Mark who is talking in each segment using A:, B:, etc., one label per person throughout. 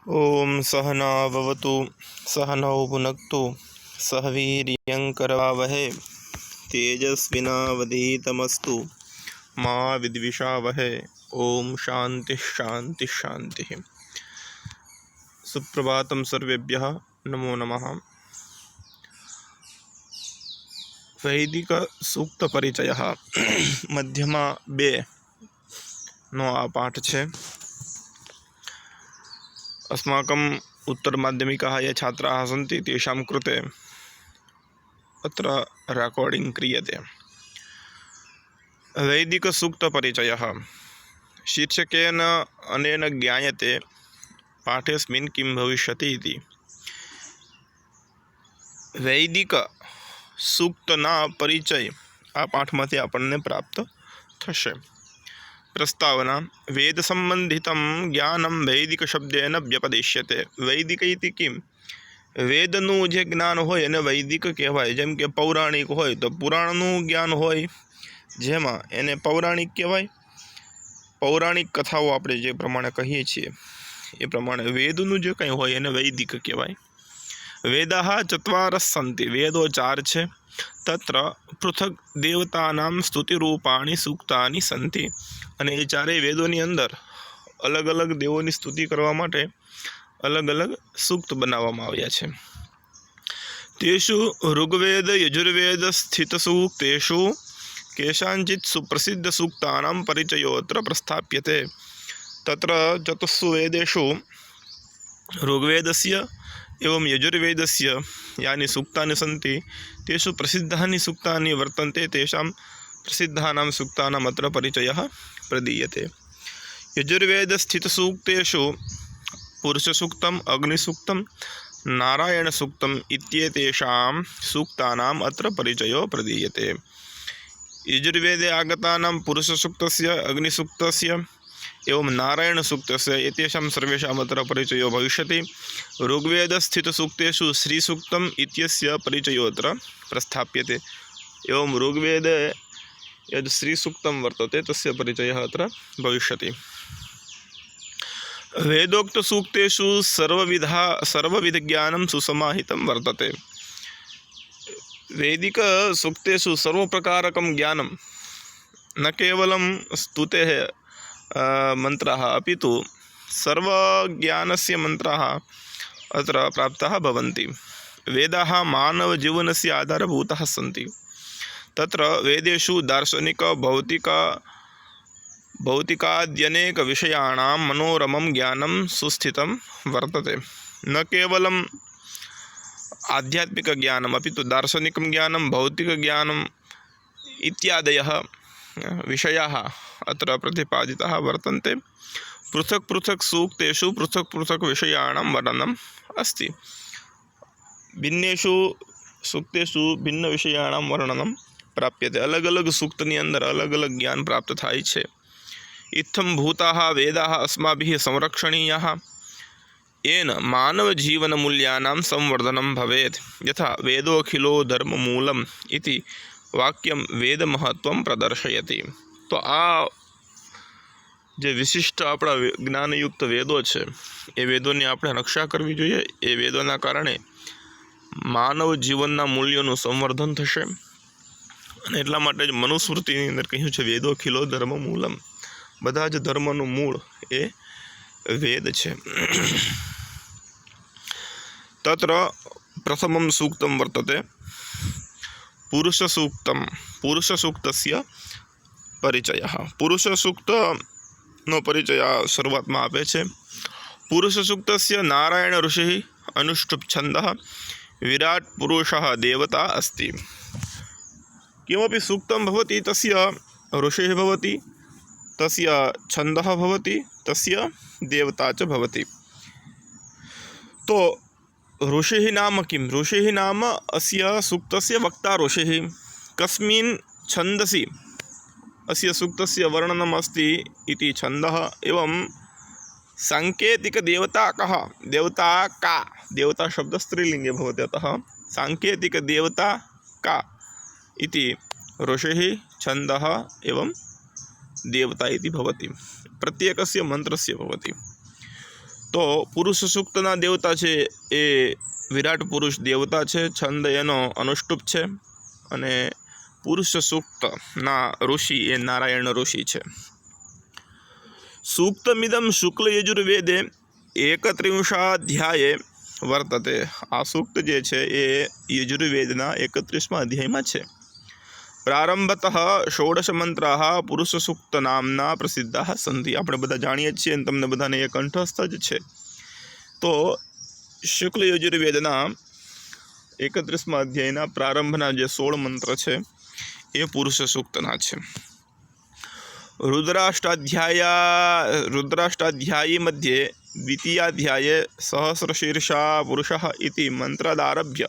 A: ओम सहना भवतु सहनौ भुनक्तु सह वीर्यङ्करवावहै तेजस्विनावधीतमस्तु मा विद्विषावहै। ओम शांति शांति शांति। सुप्रभातं सर्वेभ्यः नमो नमः। वैदिक सूक्त परिचय मध्यमा 2 નો આ પાઠ છે। अस्माकम् उत्तरमाध्यमिकाः ये छात्राः सन्ति तेषां कृते अत्र रेकार्डिङ्ग् क्रियते। वैदिकसूक्तपरिचयः शीर्षकेन अनेन ज्ञायते पाठेऽस्मिन् किं भविष्यति इति। वैदिक सूक्तना परिचय आ पाठमांथी આપણને प्राप्त થશે। प्रस्तावना वेद संबंधितं ज्ञानं वैदिक शब्देन व्यपदेश्यते। वैदिक इति किम? वेदનું જે જ્ઞાન હોય એને વૈદિક કહેવાય। જેમ કે પૌરાણિક હોય તો પુરાણનું જ્ઞાન હોય જેમાં એને પૌરાણિક કહેવાય। પૌરાણિક કથાઓ આપણે જે પ્રમાણે કહીએ છીએ એ પ્રમાણે વેદનું જે કંઈ હોય એને વૈદિક કહેવાય। વેદાः ચત્વારः સन्ति। વેદો 4 છે। तत्र पृथक देवतानां स्तुतिरूपाणि सूक्तानि सन्ति। અને એ ચારેય વેદોની અંદર અલગ અલગ દેવોની સ્તુતિ કરવા માટે અલગ અલગ સૂક્ત બનાવવામાં આવ્યા છે। તેષુ ઋગ્વેદ યજુર્વેદ સ્થિત સૂક્તેષુ કેષાંચિત સુપ્રસિદ્ધ સૂક્તાનાં પરિચયોऽત્ર પ્રસ્થાપ્યતે। તત્ર ચતુષુ વેદેષુ ऋग्वेदस्य एवं यजुर्वेदस्य यानि सूक्तानि सन्ति तेषु प्रसिद्धानि सूक्तानि वर्तन्ते। तेषां प्रसिद्धानां सूक्तानाम् अत्र परिचयः प्रदीयते। यजुर्वेदस्थितसूक्तेषु पुरुषसूक्तम् अग्निसूक्तं नारायणसूक्तम् इत्येतेषां सूक्तानाम् अत्र परिचयो प्रदीयते। यजुर्वेदे आगतानां पुरुषसूक्तस्य अग्निसूक्तस्य एवं नारायणसूक्तस्य एतेषां सर्वेषाम् अत्र परिचयो भविष्यति। ऋग्वेदस्थितसूक्तेषु श्रीसूक्तम् इत्यस्य परिचयोऽत्र प्रस्थाप्यते। एवं ऋग्वेदे यद् श्रीसूक्तं वर्तते तस्य परिचयः अत्र भविष्यति। वेदोक्तसूक्तेषु सर्वविधज्ञानं सुसमाहितं वर्तते। वैदिकसूक्तेषु सर्वप्रकारकं ज्ञानं न केवलं स्तुतेः मंत्राः अपि तु सर्वज्ञानस्य मंत्राः अत्र प्राप्ताः भवन्ति। वेदाः मानवजीवनस्य आधारभूताः सन्ति। तत्र वेदेषु दार्शनिक भौतिकाद्यनेक विषयाणां मनोरमं ज्ञानं सुस्थितं वर्तते। न केवलम् आध्यात्मिक ज्ञानम् अपि तु दार्शनिकं ज्ञानं भौतिकज्ञानम् इत्यादयः विषयाः अत्र प्रतिपादिताः वर्तन्ते। पृथक् पृथक् सूक्तेषु पृथक् पृथक् विषयाणां वर्णनम् अस्ति। भिन्नेषु सूक्तेषु भिन्न विषयाणां वर्णनं प्राप्यते। अलग अलग सूक्तनी अंदर अलग अलग ज्ञान प्राप्त थाय छे। इत्थं भूताः वेदाः अस्माभिः संरक्षणीयाः येन मानव जीवन मूल्यानां संवर्धनं भवेत्। यथा वेदोऽखिलो धर्ममूलम् इति वाक्यं वेद महत्वं प्रदर्शयति। तो आ जे विशिष्ट अपना ज्ञानयुक्त वेदों है ये वेदों ने आपणे रक्षा करवी जोईए। ए वेदोना कारणे मानव जीवनना मूल्यों संवर्धन थशे। अने एटला माटे मनुस्मृतिनी अंदर कह्युं छे वेदो खिलो धर्म मूलम। बधा ज धर्मनुं मूळ ए वेद छे। तत्र प्रथमं सूक्तं वर्तते पुरुषसूक्तं। पुरुषसूक्तस्य परिचयः। पुरुषसूक्तनो परिचय शुरुआत में आपे छे। पुरुषसूक्तस्य नारायण ऋषिः अनुष्टुप् छन्दः विराट पुरुषः देवता अस्ति। किमपि सूक्तं भवति तस्य ऋषिः भवति, तस्य छन्दः भवति, तस्य देवता च भवति। तो ऋषिः नाम किं? ऋषिः नाम अस्य सूक्तस्य वक्ता ऋषिः। कस्मिन् छन्दसि अस्य सूक्तस्य वर्णनम् अस्ति इति छन्दः। एवं सांकेतिक देवता कः? देवता का? देवता शब्द स्त्रीलिंगे भवति, अतः सांकेतिक देवता का इति ऋषिः छन्दः एवं देवता इति भवति। प्रत्येकस्य मन्त्रस्य भवति। તો પુરુષ સૂક્તના દેવતા છે એ વિરાટ પુરુષ દેવતા છે, છંદ એનો અનુષ્ટુપ છે, અને પુરુષ સૂક્તના ઋષિ એ નારાયણ ઋષિ છે. સૂક્તમિદમ શુક્લ યજુર્વેદે 31 વર્તતે. આ સૂક્ત જે છે એ યજુર્વેદના 31મા અધ્યાયમાં છે. પ્રારંભતઃ 16 મંત્રાः પુરુષ સૂક્ત નામના પ્રસિદ્ધાः સંતિ. આપણે બધા જાણીએ છીએ અને તમને બધાને એ કંઠસ્થ જ છે. તો શુક્લ યજુર્વેદના 31મા અધ્યાયના પ્રારંભના જે 16 મંત્ર છે એ પુરુષ સૂક્તના છે. रुद्राष्टाध्यायी मध्ये द्वितीयाध्याये सहस्रशीर्षा पुरुषः इति मंत्रादारभ्य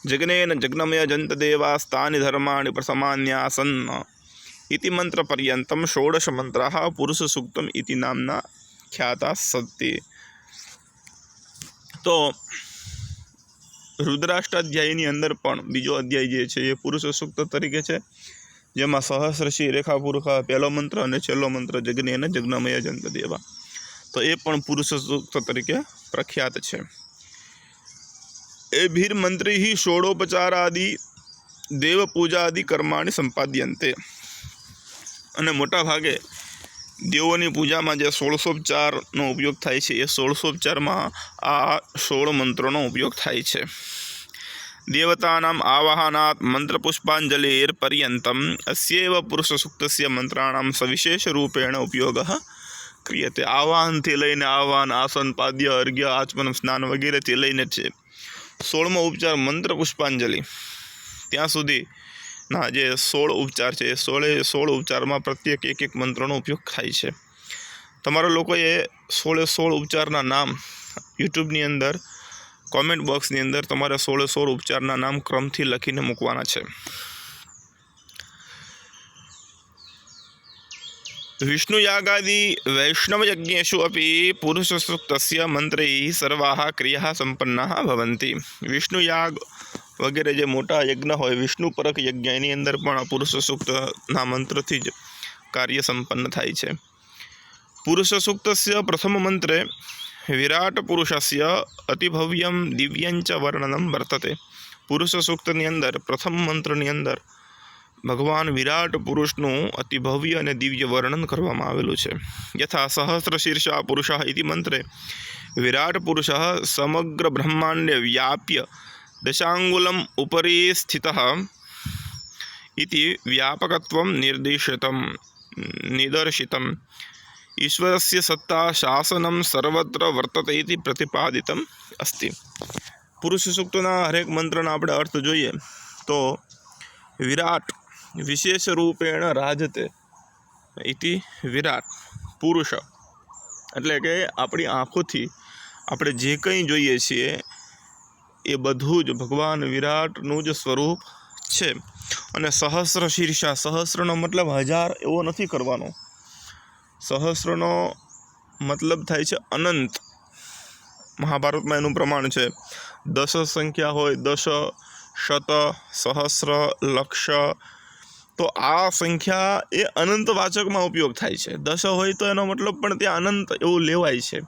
A: जगनेन जग्नमय जन्तदेवास्तानि धर्माणि प्रसमान्यासन् इति मंत्रपर्यन्तं 16 मंत्राः पुरुषसूक्तम् इति नाम्ना ख्याताः सन्ति. तो रुद्राष्टाध्यायीની અંદર પણ બીજો અધ્યાય જે છે એ પુરુષ સૂક્ત તરીકે છે, જેમાં સહસ્રશી રેખા પુરુષ પહેલો મંત્ર અને છેલ્લો મંત્ર જગ્નેન જગ્નમય જંતદેવા, તો એ પણ પુરુષ સૂક્ત તરીકે પ્રખ્યાત છે. એભીર મંત્રી ષોડોપચારાદિ દેવ પૂજાદિ કર્માણિ સંપાદ્યંતે. અને મોટા ભાગે દેવોની પૂજામાં જે 16 ઉપયોગ થાય છે એ 16 આ 16 મંત્રોનો ઉપયોગ થાય છે. देवतानाम् आवाहनात् मंत्रपुष्पांजलिर्पर्यन्तम् अस्यैव पुरुषसूक्तस्य मंत्राणां सविशेषरूपेण उपयोगः क्रियते. आवाहनથી લઈને આવાહન, આસન, પાદ્ય, અર્ઘ્ય, આચમન, સ્નાન વગેરેથી લઈને છે 16મો ઉપચાર મંત્ર પુષ્પાંજલિ ત્યાં સુધીના જે 16 ઉપચાર છે એ 16 ઉપચારમાં પ્રત્યેક એક મંત્રનો ઉપયોગ થાય છે. તમારા લોકોએ 16 ઉપચારના નામ યુટ્યુબની અંદર કોમેન્ટ બોક્સની અંદર તમારે 16 ઉપચારના નામ ક્રમથી લખીને મૂકવાના છે. વિષ્ણુયાગાદિ વૈષ્ણવયજ્ઞેષુ અપી પુરુષસૂક્તસ્ય મંત્રૈः સર્વાः ક્રિયાः સંપન્નાः ભવન્તિ. વિષ્ણુયાગ વગેરે જે મોટા યજ્ઞ હોય, વિષ્ણુ પરક યજ્ઞ, એની અંદર પણ પુરુષ સૂક્તના મંત્રથી જ કાર્ય સંપન્ન થાય છે. પુરુષ સૂક્તસ્ય પ્રથમ મંત્રે વિરાટ પુરુષસ્ય અતિભવ્યમ દિવ્યંચ વર્ણનમ વર્તતે. પુરુષ સૂક્તની અંદર પ્રથમ મંત્રની અંદર ભગવાન વિરાટ પુરુષનું અતિભવ્ય અને દિવ્ય વર્ણન કરવામાં આવેલું છે. યથા સહસ્રશીર્ષા પુરુષઃ ઇતિ મંત્રે વિરાટ પુરુષઃ સમગ્ર બ્રહ્માંડે વ્યાપ્ય દશાંગુલમ ઉપરી સ્થિતઃ ઇતિ વ્યાપકત્વમ નિદર્શિતમ. ઈશ્વરસ્ય સત્તા શાસનમ સર્વત્ર વર્તતે ઇતિ પ્રતિપાદિતમ અસ્તિ. પુરુષ સૂક્તના હરેક મંત્રના આપણે અર્થ જોઈએ તો વિરાટ વિશેષ રૂપેણ રાજતે ઇતિ વિરાટ પુરુષ, એટલે કે આપણી આંખોથી આપણે જે કંઈ જોઈએ છીએ એ બધું જ ભગવાન વિરાટનું જ સ્વરૂપ છે. અને સહસ્ર શીર્ષા, સહસ્રનો મતલબ 1000 એવો નથી કરવાનો. સહસ્રનો મતલબ થાય છે અનંત. મહાભારતમાં એનું પ્રમાણ છે. 10 સંખ્યા હોય, 10, શત, સહસ્ર, લક્ષ, તો આ સંખ્યા એ અનંત વાચકમાં ઉપયોગ થાય છે. 10 હોય તો એનો મતલબ પણ ત્યાં અનંત એવું લેવાય છે.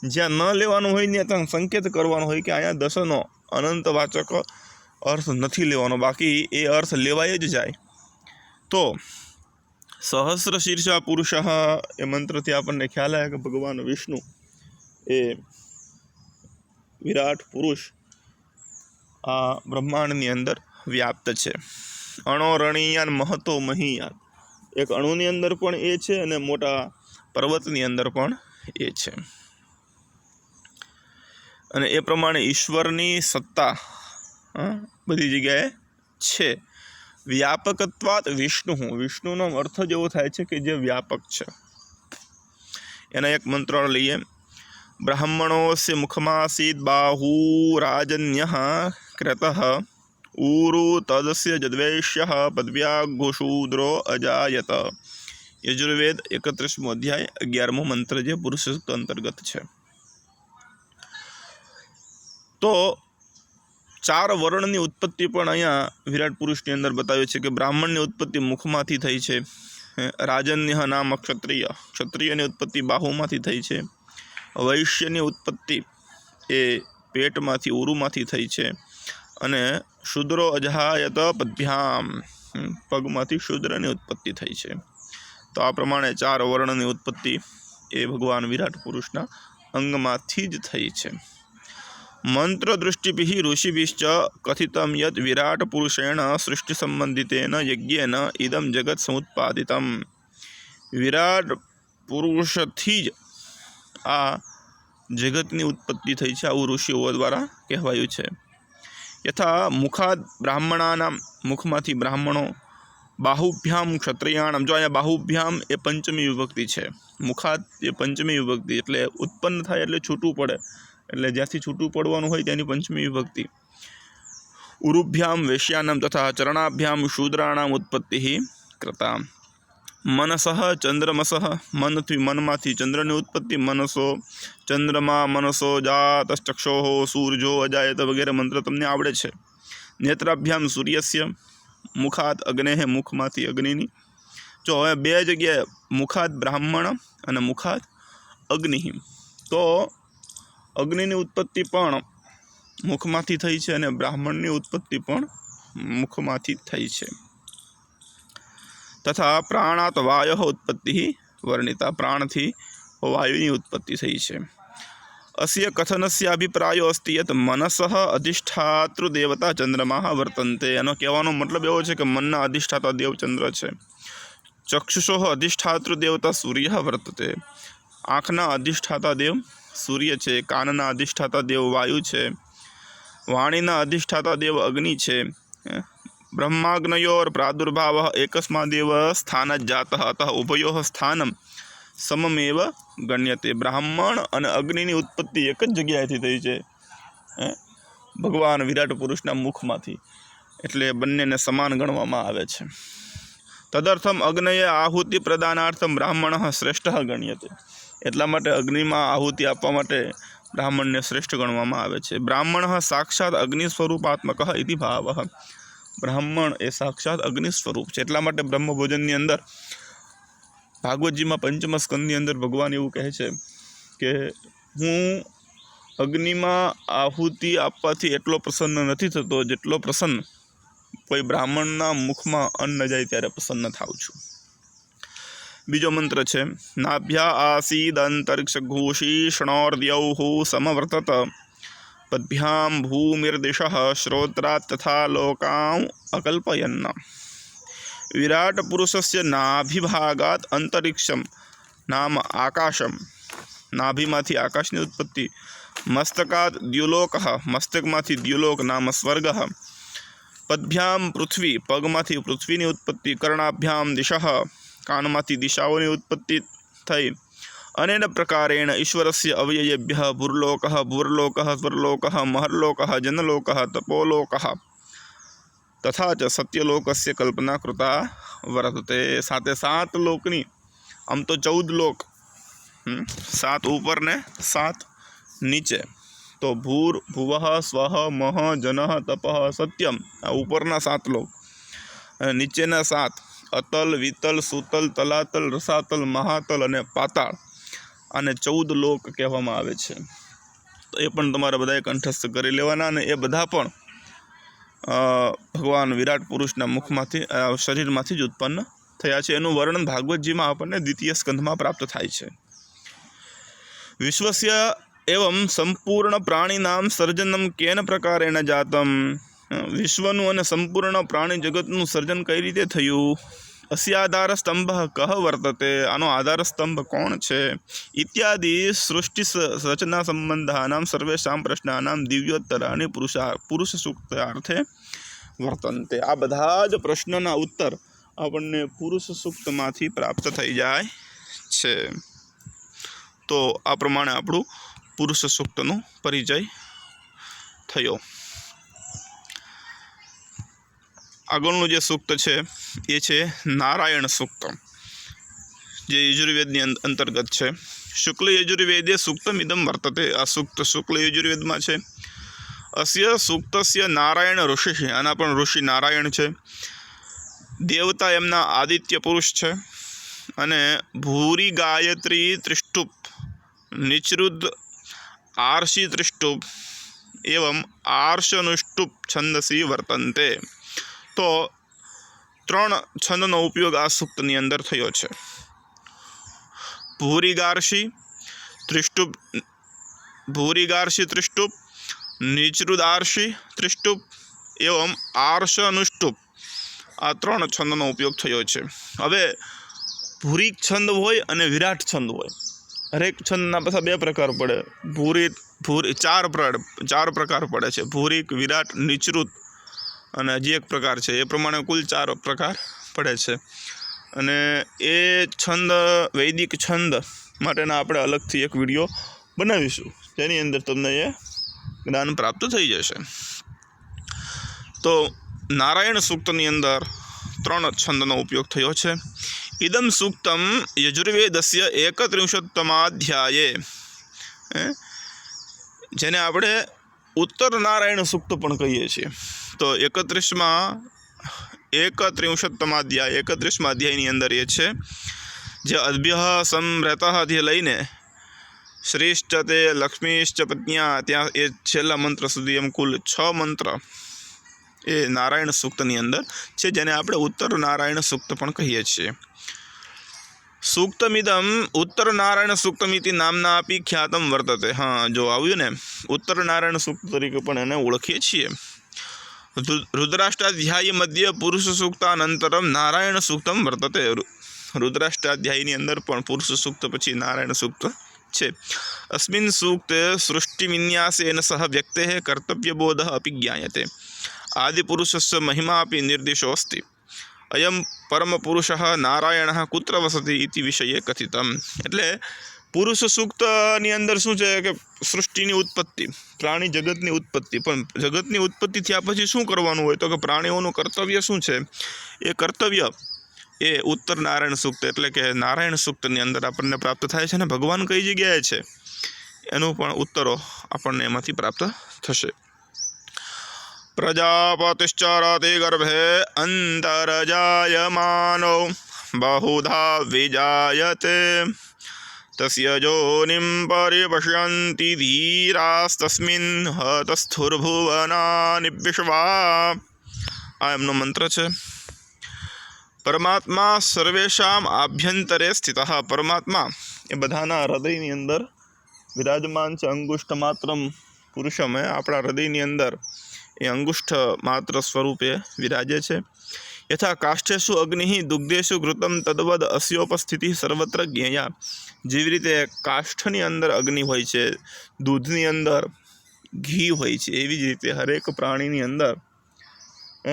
A: જ્યાં ન લેવાનું હોય ને ત્યાં સંકેત કરવાનો હોય કે અહીંયા 10નો અનંત વાચક અર્થ નથી લેવાનો, બાકી એ અર્થ લેવાય જ જાય. તો સહસ્ર શીર્ષા પુરુષ એ મંત્રથી આપણને ખ્યાલ આવે કે ભગવાન વિષ્ણુ એ વિરાટ પુરુષ આ બ્રહ્માંડની અંદર વ્યાપ્ત છે. અણોરણીયાન મહતો મહીયાન, એક અણુની અંદર પણ એ છે અને મોટા પર્વતની અંદર પણ એ છે. અને એ પ્રમાણે ઈશ્વરની સત્તા બધી જગ્યાએ છે. વ્યાપકત્વાત વિષ્ણુ, વિષ્ણુનો અર્થ જ એવો થાય છે કે જે વ્યાપક છે. એના એક મંત્ર લઈએ. બ્રાહ્મણોસ્ય મુખમાસીદ બાહુ રાજન્યઃ ક્રતઃ ઊરુ તદસ્ય જદ્વૈષ્યઃ પદ્વ્યાઘોષૂદ્રો અજાયત. યજુર્વેદ 31મો અધ્યાય 11મો મંત્ર જે પુરુષ સૂક્ત અંતર્ગત છે. તો 4 વર્ણની ઉત્પત્તિ પણ અહીંયા વિરાટ પુરુષની અંદર બતાવી છે કે બ્રાહ્મણની ઉત્પત્તિ મુખમાંથી થઈ છે, રાજન્ય નામ ક્ષત્રિય, ક્ષત્રિયની ઉત્પત્તિ બાહુમાંથી થઈ છે, વૈશ્યની ઉત્પત્તિ એ પેટમાંથી ઉરુમાંથી થઈ છે અને શૂદ્રો અજાયત પદ્ભ્યામ પગમાંથી શૂદ્રની ઉત્પત્તિ થઈ છે. તો આ પ્રમાણે 4 વર્ણની ઉત્પત્તિ એ ભગવાન વિરાટ પુરુષના અંગમાંથી જ થઈ છે. મંત્ર દૃષ્ટિભિ ઋષિભિશ્ચ કથિતમ યત વિરાટ પુરુષેણ સૃષ્ટિ સંબંધિતેન યજ્ઞેન ઇદમ જગત સમુત્પાદિતમ. વિરાટ પુરુષથી જ આ જગતની ઉત્પત્તિ થઈ છે, આવું ઋષિઓ દ્વારા કહેવાયું છે. યથા મુખાદ બ્રાહ્મણાનામ, મુખમાંથી બ્રાહ્મણો, બાહુભ્યામ ક્ષત્રિયાણામ, જો અહીંયા બાહુભ્યામ એ પંચમી વિભક્તિ છે, મુખાદ એ પંચમી વિભક્તિ, એટલે ઉત્પન્ન થાય એટલે છૂટું પડે, એટલે જ્યાંથી છૂટું પડવાનું હોય ત્યાંની પંચમી વિભક્તિ. ઉરુભ્યામ વૈશ્યાનામ તથા ચરણાભ્યામ શૂદ્રાણામ ઉત્પત્તિ કૃતા. મનસઃ ચંદ્રમસઃ, મનમાંથી ચંદ્રની ઉત્પત્તિ. મનસો ચંદ્રમા, મનસો જાતશ્ચક્ષોઃ, સૂર્જો અજાયત વગેરે મંત્ર તમને આવડે છે. નેત્રાભ્યામ સૂર્યસ્ય, મુખાત અગ્નેઃ, મુખમાંથી અગ્નિની. જો હવે 2 જગ્યાએ મુખાત બ્રાહ્મણ અને મુખાત અગ્નિ, તો અગ્નિની ઉત્પત્તિ પણ મુખમાંથી થઈ છે અને બ્રાહ્મણની ઉત્પત્તિ પણ મુખમાંથી થઈ છે. તથા પ્રાણાત વાયો ઉત્પત્તિ વર્ણિતા, પ્રાણથી વાયુની ઉત્પત્તિ થઈ છે. અસ્ય કથનસ્ય અભિપ્રાયો અસ્તિ યત મનસઃ અધિષ્ઠાતૃ દેવતા ચંદ્રમા વર્તન્તે. એનો કહેવાનો મતલબ એવો છે કે મનના અધિષ્ઠાતા દેવ ચંદ્ર છે. ચક્ષુષોઃ અધિષ્ઠાતૃ દેવતા સૂર્ય વર્તતે. આંખના અધિષ્ઠાતા દેવ સૂર્ય છે. કાનના અધિષ્ઠાતા દેવ વાયુ છે. વાણીના અધિષ્ઠાતા દેવ અગ્નિ છે. બ્રહ્માગ્નયોર પ્રાદુર્ભાવ એકસ્માદેવ સ્થાનજ જાતઃ અતઃ ઉભયોઃ સ્થાનમ સમમેવ ગણ્યતે. બ્રાહ્મણ અને અગ્નિની ઉત્પત્તિ એક જ જગ્યાએથી થઈ છે, ભગવાન વિરાટ પુરુષના મુખમાંથી, એટલે બંનેને સમાન ગણવામાં આવે છે. તદર્થમ અગ્નયે આહુતિ પ્રદાનાર્થમ બ્રાહ્મણ શ્રેષ્ઠ ગણ્યતે. એટલા માટે અગ્નિમાં આહુતિ આપવા માટે બ્રાહ્મણને શ્રેષ્ઠ ગણવામાં આવે છે. બ્રાહ્મણ સાક્ષાત અગ્નિ સ્વરૂપાત્મક ઇતિ ભાવ. બ્રાહ્મણ એ સાક્ષાત અગ્નિ સ્વરૂપ છે. એટલા માટે બ્રહ્મભોજનની અંદર, ભાગવતજીમાં 5મ સ્કંદની અંદર ભગવાન એવું કહે છે કે હું અગ્નિમાં આહુતિ આપવાથી એટલો પ્રસન્ન નથી થતો જેટલો પ્રસન્ન કોઈ બ્રાહ્મણના મુખમાં અન્ન જાય ત્યારે પ્રસન્ન થાઉં છું. બીજો મંત્ર છે નાભ્યા આસીદ અંતરિક્ષ ઘોષીષ્ણોર્દ્યૌઃ સમવર્તત પદ્ભ્યામ ભૂમિર્દિશઃ શ્રોત્રાત તથા લોકાં અકલ્પયન્ન. વિરાટ પુરુષસ્ય નાભિભાગાત અંતરિક્ષમ નામ આકાશમ. નાભિમાંથી આકાશની ઉત્પત્તિ. મસ્તકાત દ્યુલોક, મસ્તકમાંથી દ્યુલોક નામ સ્વર્ગ. પદ્ભ્યામ પૃથ્વી, પગમાંથી પૃથ્વીની ઉત્પત્તિ. કર્ણાભ્યામ દિશઃ, કાનમાંથી દિશાઓની ઉત્પત્તિ થઈ. અનેન પ્રકારેણ ઈશ્વરસ્ય અવ્યયેભ્યઃ ભૂર્લોકઃ, ભૂર્લોકઃ, સ્વર્લોકઃ, મહર્લોકઃ, જનલોકઃ, તપોલોકઃ તથા ચ સત્યલોકસ્ય કલ્પના કૃતા વર્તતે. 7 લોકની, આમ તો 14 લોક, 7 ઉપર ને 7 નીચે. તો ભૂર, ભુવઃ, સ્વઃ, મહ, જનઃ, તપઃ, સત્યમ, આ ઉપરના 7 લોક. અને નીચેના 7 અતલ, વિતલ, સુતલ, તલાતલ, રસાતલ, મહાતલ અને પાતાળ, આને 14 લોક કહેવામાં આવે છે. તો એ પણ તમારે બધાએ કંઠસ્થ કરી લેવાના, અને એ બધા પણ ભગવાન વિરાટ પુરુષના મુખમાંથી, શરીરમાંથી જ ઉત્પન્ન થયા છે. એનું વર્ણન ભાગવતજીમાં આપણને 2ય સ્કંધમાં પ્રાપ્ત થાય છે. વિશ્વસ્ય એવં સંપૂર્ણ પ્રાણીનામ સર્જનમ કેન પ્રકારેણ જાતમ. વિશ્વનું અને સંપૂર્ણ પ્રાણી જગતનું સર્જન કઈ રીતે થયું? અસ્યાધાર સ્તંભ કહ વર્તતે. આનો આધાર સ્તંભ કોણ છે? ઇત્યાદિ સૃષ્ટિ રચના સંબંધાનામ સર્વેષાં પ્રશ્નાનામ દિવ્યોત્તરાની પુરુષ સૂક્તાર્થે વર્તન્તે. આ બધા જ પ્રશ્નના ઉત્તર આપણને પુરુષ સૂક્તમાંથી પ્રાપ્ત થઈ જાય છે. તો આ પ્રમાણે આપણું પુરુષ સૂક્તનો પરિચય થયો. આગળનું જે સૂક્ત છે એ છે નારાયણ સૂક્ત, જે યજુર્વેદની અંતર્ગત છે. શુક્લ યજુર્વેદે સૂક્તમ ઇદમ વર્તતે. આ સૂક્ત શુક્લ યજુર્વેદમાં છે. અસ્ય સૂક્તસ્ય નારાયણ ઋષિ, આના પણ ઋષિ નારાયણ છે. દેવતા એમના આદિત્ય પુરુષ છે. અને ભૂરી ગાયત્રી ત્રિષ્ટુપ, निचृद आर्षि त्रिष्टुप एवं आर्षनुष्टुप छंदसी वर्तन्ते। तो 3 छंदनो उपयोग आ सूक्तनी अंदर थयो छे। भूरिगार्षि त्रिष्टुप, भूरिगार्षि त्रिष्टुप, निचृदार्षि त्रिष्टुप एवं आर्षनुष्टुप आ 3 छंदनो उपयोग थयो छे। हवे भूरिक छंद होय अने विराट छंद होय। हरेक छंदना पाछा 2 प्रकार पड़े। भूरी 4 प्रकार पड़े छे। भूरिक, विराट, निचृत अने हजी एक प्रकार छे। ए प्रमाणे कुल 4 प्रकार पड़े छे। अने ए छंद वैदिक छंद माटेना आपणे अलगथी एक विडियो बनावीशुं, जेनी अंदर तमने ए ज्ञान प्राप्त थई जशे। तो नारायण सूक्तनी अंदर 3 छंदनो उपयोग थयो छे। इदम सूक्तम यजुर्वेदस्य 31तमाध्याये, जेने आपणे उत्तर नारायण सूक्त पण कहीए छीए। तो 31तमाध्याय 31मा अध्यायनी अंदर ए छे जे अद्भ्यः संभ्रतः थी लईने श्रेष्ठ ते लक्ष्मीश्च पत्न्या त्या ए छेल्ला मंत्र सुधी एम कुल 6 मंत्र ए नारायण सूक्तनी अंदर छे, जेने आपणे उत्तर नारायण सूक्त पण कहीए छीए। सूक्तमिदम उत्तर नारायण सूक्तमिति नामनापि ख्यातम वर्तते। हाँ, जो आव्युं ने उत्तर नारायण सूक्त तरीके पण एने ओळखीए छीए। रुद्राष्टाध्यायी मध्ये पुरुष सूक्तानंतरम नारायण सूक्तम वर्तते। रुद्राष्टाध्यायीनी अंदर पण पुरुष सूक्त पछी नारायण सूक्त छे। अस्मिन् सूक्ते सृष्टिविन्यासेन सह व्यक्तेः कर्तव्यबोधः अपि ज्ञायते। आदिपुरुषस्य महिमा अपि निर्दिशो अस्ति। अयम परमपुरुषः नारायणः कुत्र वसति इति विषये कथितम्। एटले पुरुष सूक्तनी अंदर शुं छे के सृष्टिनी उत्पत्ति, प्राणी जगतनी उत्पत्ति, पण जगतनी उत्पत्ति थया पछी शुं करवानुं होय तो के प्राणीओनुं कर्तव्य शुं छे ए कर्तव्य ए उत्तर नारायण सूक्त एटले के नारायण सूक्तनी अंदर आपणने प्राप्त थाय छे ने भगवान कई जग्याए छे एनो पण उत्तरो आपणने एमांथी प्राप्त थशे। प्रजापतिश्चरति गर्भे अन्तर्जायमानो बहुधा विजायते तस्य योनिं परिपश्यन्ति धीरास्तस्मिन् हतस्थुर्भुवनानि विश्वा। आ एमनो मंत्र छे। परमात्मा सर्वेषाम आभ्यंतरे स्थितः। परमात्मा ए बधाना हृदयनी अंदर विराजमान छे। अंगुष्ठ मात्रम पुरुषम आपणा हृदयनी अंदर ए अंगुष्ठ मात्र स्वरूपे विराजे छे। यथा काष्ठेषु अग्निः दुग्धेषु घृतं तद्वद अस्योपस्थितिः सर्वत्र ज्ञेया। जेवी रीते काष्ठनी अंदर अग्नि होय छे, दूधनी अंदर घी होय छे, एवी ज रीते हरेक प्राणीनी अंदर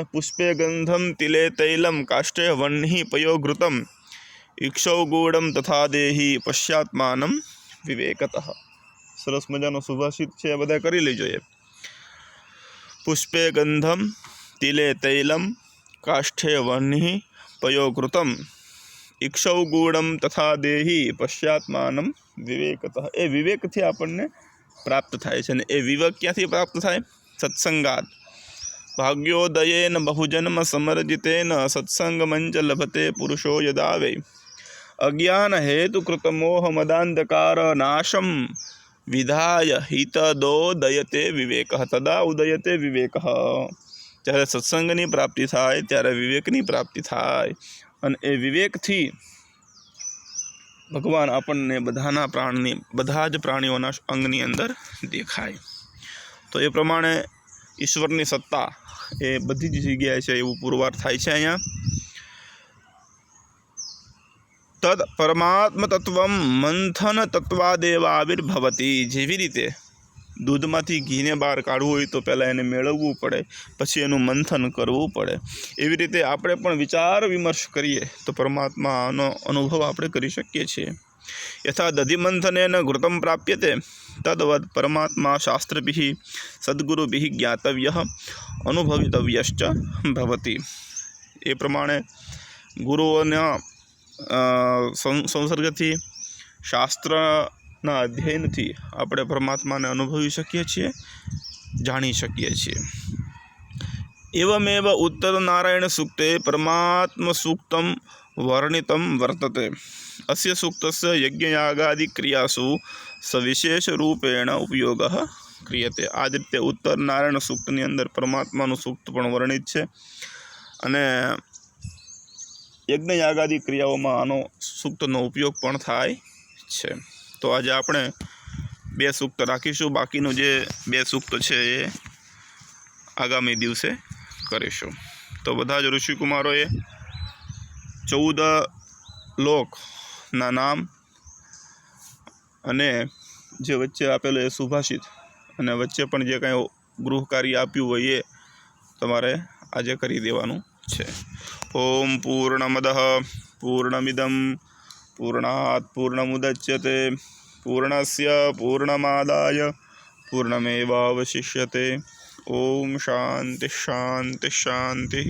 A: पुष्पे गंधम तिले तैलम काष्ठे वह्निः पयो घृतम इक्षौ गूढ़म तथा देहि पश्चात्मानं विवेकतः। सरस मजानो सुभाषित छे, बधा करी लेजो। ए पुष्पे गंधम तिले तैलम काष्ठे वह्निः पयो घृतम इक्षौ गूढ़म तथा देहि पश्चात्मानं विवेकतः। ए विवेक थी आपणने प्राप्त थाय छे। ए विवेक क्यांथी प्राप्त थाय? सत्संगात। भाग्योदयेन बहुजन्म समर्जितेन सत्संगमंच लभते पुरुषो यदा वै। अज्ञान हेतुकृत मोह मदांधकार नाशम विधाय हितदोदयते विवेकः। तदा उदयते विवेकः। त्यारे सत्संगनी प्राप्ति थाय त्यारे विवेकनी प्राप्ति थाय। अने ए विवेकथी भगवान आपणने बधाना प्राणी बधा ज प्राणीओना अंगनी अंदर देखाय। तो ए प्रमाणे ईश्वरनी सत्ता ए बधी ज जग्याए छे एवुं पुरવાર थाय छे। अहींया तद परमात्म तत्वं मंथन तत्वादेव आविर्भवति। जेवी रीते दूधमांथी घीने बहार काढवुं होय तो पहेला एने मेळववुं पड़े, पछी एनुं मंथन करवुं पड़े। एवी रीते आपणे पण विचार विमर्श करीए तो परमात्मानो अनुभव आपणे करी शकीए छीए। यथा दधिमंथनेन घृतं प्राप्यते तद्वत् परमात्मा शास्त्रभिः सद्गुरुभिः ज्ञातव्यः अनुभवितव्यश्च भवति। ए प्रमाणे गुरुओना संसर्गथी शास्त्रना अध्ययनथी आपणे परमात्माने अनुभवी शकीए छीए, जाणी शकीए छीए। एवमेव उत्तर नारायण सूक्ते परमात्म सूक्तं वर्णितं वर्तते। अस्य सूक्तस्य यज्ञयागादि क्रियासु સવિશેષરૂપેણ ઉપયોગઃ ક્રિયતે। આ જ રીતે ઉત્તર નારાયણ સૂક્તની અંદર પરમાત્માનું સૂક્ત પણ વર્ણિત છે અને યજ્ઞ યાગાદી ક્રિયાઓમાં આનો સૂક્તનો ઉપયોગ પણ થાય છે। તો આજે આપણે 2 સૂક્ત રાખીશું, બાકીનું જે 2 સૂક્ત છે એ આગામી દિવસે કરીશું। તો બધા જ ઋષિકુમારોએ 14 લોકના નામ અને જે વચ્ચે આપેલું એ સુભાષિત અને વચ્ચે પણ જે કાંઈ ગૃહ કાર્ય આપ્યું હોય એ તમારે આજે કરી દેવાનું છે। ઓમ પૂર્ણમદઃ પૂર્ણમિદં પૂર્ણાત પૂર્ણમુદચ્યતે પૂર્ણસ્ય પૂર્ણમાદાય પૂર્ણમેવાવશિષ્યતે। ઓમ શાંતિ શાંતિ શાંતિ।